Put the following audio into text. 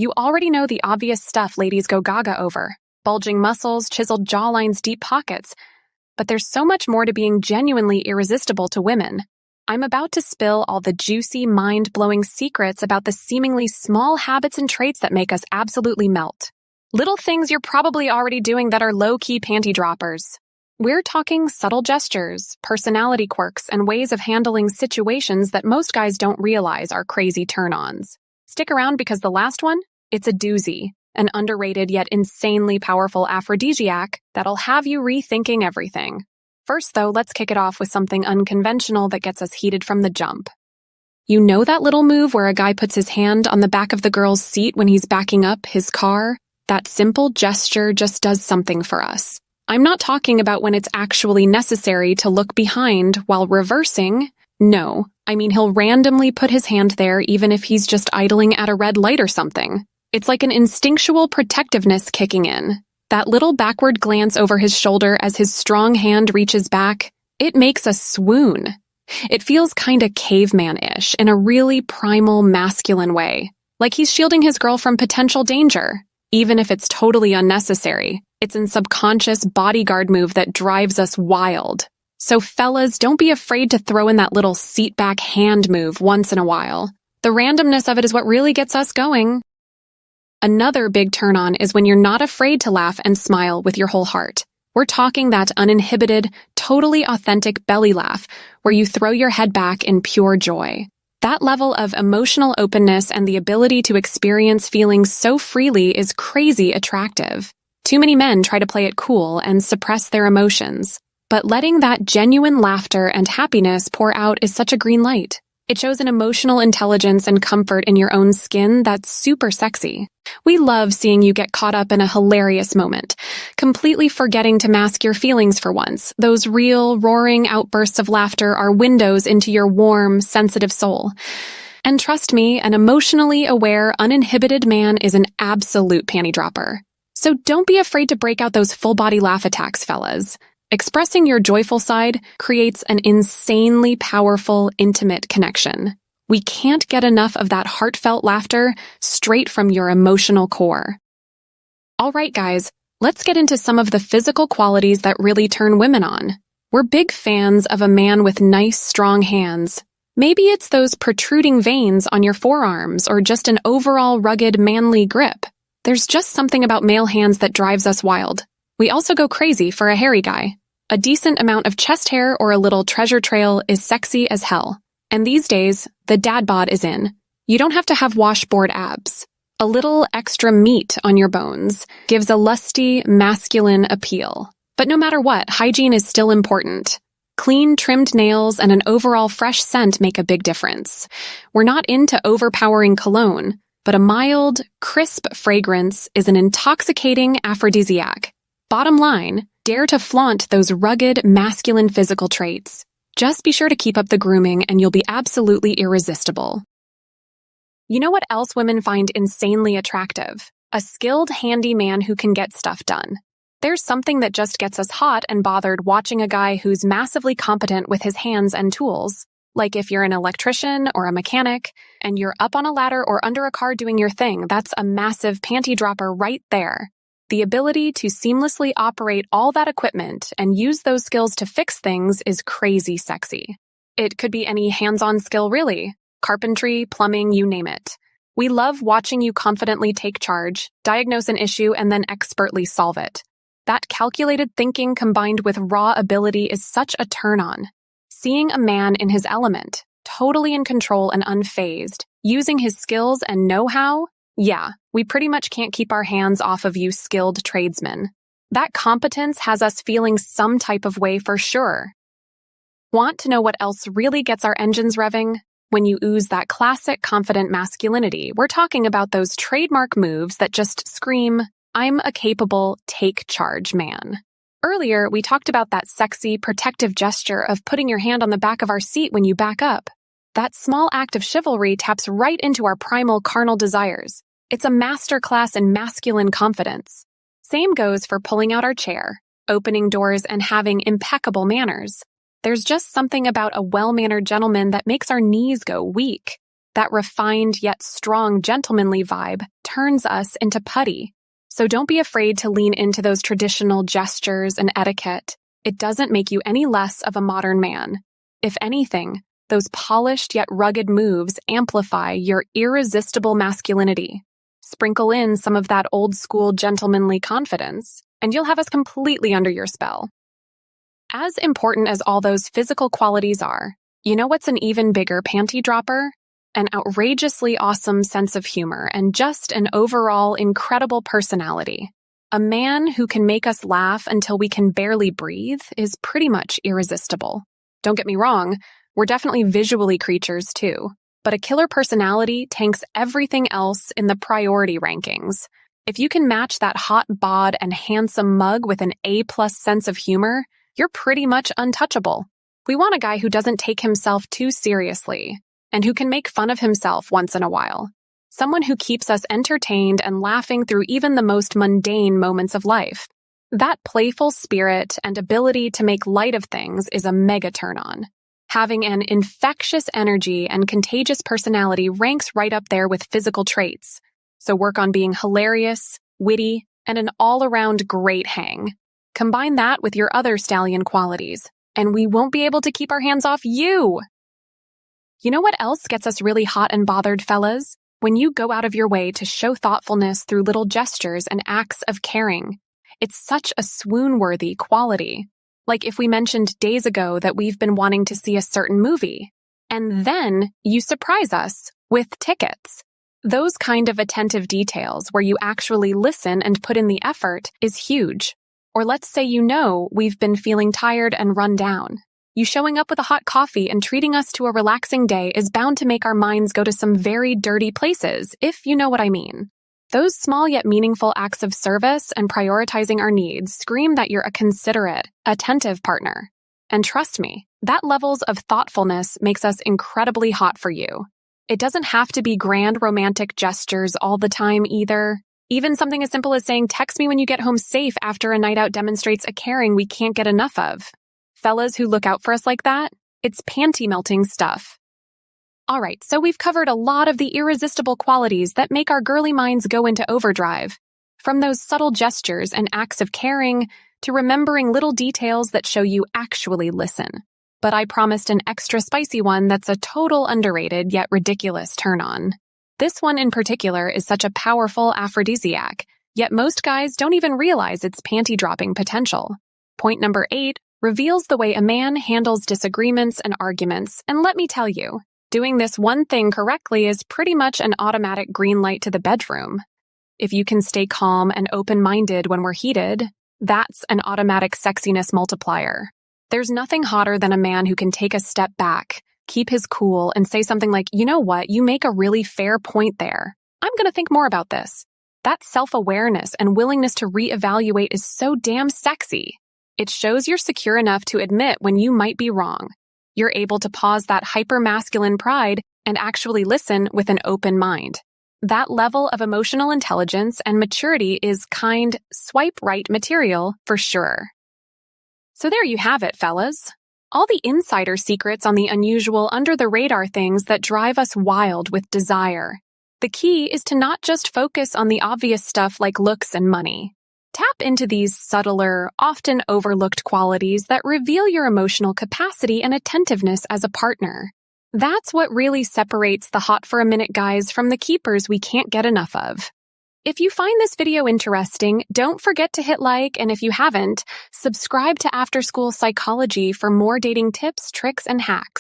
You already know the obvious stuff ladies go gaga over. Bulging muscles, chiseled jawlines, deep pockets. But there's so much more to being genuinely irresistible to women. I'm about to spill all the juicy, mind-blowing secrets about the seemingly small habits and traits that make us absolutely melt. Little things you're probably already doing that are low-key panty droppers. We're talking subtle gestures, personality quirks, and ways of handling situations that most guys don't realize are crazy turn-ons. Stick around because the last one, it's a doozy, an underrated yet insanely powerful aphrodisiac that'll have you rethinking everything. First, though, let's kick it off with something unconventional that gets us heated from the jump. You know that little move where a guy puts his hand on the back of the girl's seat when he's backing up his car? That simple gesture just does something for us. I'm not talking about when it's actually necessary to look behind while reversing. No, I mean he'll randomly put his hand there even if he's just idling at a red light or something. It's like an instinctual protectiveness kicking in. That little backward glance over his shoulder as his strong hand reaches back, it makes us swoon. It feels kinda caveman-ish in a really primal, masculine way, like he's shielding his girl from potential danger, even if it's totally unnecessary. It's a subconscious bodyguard move that drives us wild. So fellas, don't be afraid to throw in that little seat-back hand move once in a while. The randomness of it is what really gets us going. Another big turn-on is when you're not afraid to laugh and smile with your whole heart. We're talking that uninhibited, totally authentic belly laugh where you throw your head back in pure joy. That level of emotional openness and the ability to experience feelings so freely is crazy attractive. Too many men try to play it cool and suppress their emotions, but letting that genuine laughter and happiness pour out is such a green light. It shows an emotional intelligence and comfort in your own skin that's super sexy. We love seeing you get caught up in a hilarious moment, completely forgetting to mask your feelings for once. Those real, roaring outbursts of laughter are windows into your warm, sensitive soul. And trust me, an emotionally aware, uninhibited man is an absolute panty dropper. So don't be afraid to break out those full-body laugh attacks, fellas. Expressing your joyful side creates an insanely powerful, intimate connection. We can't get enough of that heartfelt laughter straight from your emotional core. All right, guys, let's get into some of the physical qualities that really turn women on. We're big fans of a man with nice, strong hands. Maybe it's those protruding veins on your forearms or just an overall rugged, manly grip. There's just something about male hands that drives us wild. We also go crazy for a hairy guy. A decent amount of chest hair or a little treasure trail is sexy as hell. And these days, the dad bod is in. You don't have to have washboard abs. A little extra meat on your bones gives a lusty, masculine appeal. But no matter what, hygiene is still important. Clean, trimmed nails and an overall fresh scent make a big difference. We're not into overpowering cologne, but a mild, crisp fragrance is an intoxicating aphrodisiac. Bottom line, dare to flaunt those rugged, masculine physical traits. Just be sure to keep up the grooming and you'll be absolutely irresistible. You know what else women find insanely attractive? A skilled, handy man who can get stuff done. There's something that just gets us hot and bothered watching a guy who's massively competent with his hands and tools. Like if you're an electrician or a mechanic, and you're up on a ladder or under a car doing your thing, that's a massive panty dropper right there. The ability to seamlessly operate all that equipment and use those skills to fix things is crazy sexy. It could be any hands-on skill really. Carpentry, plumbing, you name it. We love watching you confidently take charge, diagnose an issue, and then expertly solve it. That calculated thinking combined with raw ability is such a turn-on. Seeing a man in his element, totally in control and unfazed, using his skills and know-how, yeah, we pretty much can't keep our hands off of you skilled tradesmen. That competence has us feeling some type of way for sure. Want to know what else really gets our engines revving? When you ooze that classic confident masculinity, we're talking about those trademark moves that just scream, I'm a capable, take charge man. Earlier, we talked about that sexy, protective gesture of putting your hand on the back of our seat when you back up. That small act of chivalry taps right into our primal carnal desires. It's a masterclass in masculine confidence. Same goes for pulling out our chair, opening doors, and having impeccable manners. There's just something about a well-mannered gentleman that makes our knees go weak. That refined yet strong gentlemanly vibe turns us into putty. So don't be afraid to lean into those traditional gestures and etiquette. It doesn't make you any less of a modern man. If anything, those polished yet rugged moves amplify your irresistible masculinity. Sprinkle in some of that old-school gentlemanly confidence, and you'll have us completely under your spell. As important as all those physical qualities are, you know what's an even bigger panty-dropper? An outrageously awesome sense of humor and just an overall incredible personality. A man who can make us laugh until we can barely breathe is pretty much irresistible. Don't get me wrong, we're definitely visually creatures too, but a killer personality tanks everything else in the priority rankings. If you can match that hot bod and handsome mug with an A-plus sense of humor, you're pretty much untouchable. We want a guy who doesn't take himself too seriously and who can make fun of himself once in a while. Someone who keeps us entertained and laughing through even the most mundane moments of life. That playful spirit and ability to make light of things is a mega turn-on. Having an infectious energy and contagious personality ranks right up there with physical traits. So work on being hilarious, witty, and an all-around great hang. Combine that with your other stallion qualities, and we won't be able to keep our hands off you! You know what else gets us really hot and bothered, fellas? When you go out of your way to show thoughtfulness through little gestures and acts of caring. It's such a swoon-worthy quality. Like if we mentioned days ago that we've been wanting to see a certain movie, and then you surprise us with tickets. Those kind of attentive details where you actually listen and put in the effort is huge. Or let's say we've been feeling tired and run down. You showing up with a hot coffee and treating us to a relaxing day is bound to make our minds go to some very dirty places, if you know what I mean. Those small yet meaningful acts of service and prioritizing our needs scream that you're a considerate, attentive partner. And trust me, that levels of thoughtfulness makes us incredibly hot for you. It doesn't have to be grand romantic gestures all the time either. Even something as simple as saying, "Text me when you get home safe" after a night out demonstrates a caring we can't get enough of. Fellas who look out for us like that, it's panty-melting stuff. Alright, so we've covered a lot of the irresistible qualities that make our girly minds go into overdrive. From those subtle gestures and acts of caring, to remembering little details that show you actually listen. But I promised an extra spicy one that's a total underrated yet ridiculous turn-on. This one in particular is such a powerful aphrodisiac, yet most guys don't even realize its panty-dropping potential. Point number 8 reveals the way a man handles disagreements and arguments, and let me tell you, doing this one thing correctly is pretty much an automatic green light to the bedroom. If you can stay calm and open-minded when we're heated, that's an automatic sexiness multiplier. There's nothing hotter than a man who can take a step back, keep his cool, and say something like, "You know what, you make a really fair point there. I'm gonna think more about this." That self-awareness and willingness to reevaluate is so damn sexy. It shows you're secure enough to admit when you might be wrong. You're able to pause that hyper-masculine pride and actually listen with an open mind. That level of emotional intelligence and maturity is kind, swipe-right material for sure. So there you have it, fellas. All the insider secrets on the unusual, under-the-radar things that drive us wild with desire. The key is to not just focus on the obvious stuff like looks and money. Tap into these subtler, often overlooked qualities that reveal your emotional capacity and attentiveness as a partner. That's what really separates the hot-for-a-minute guys from the keepers we can't get enough of. If you find this video interesting, don't forget to hit like, and if you haven't, subscribe to After School Psychology for more dating tips, tricks, and hacks.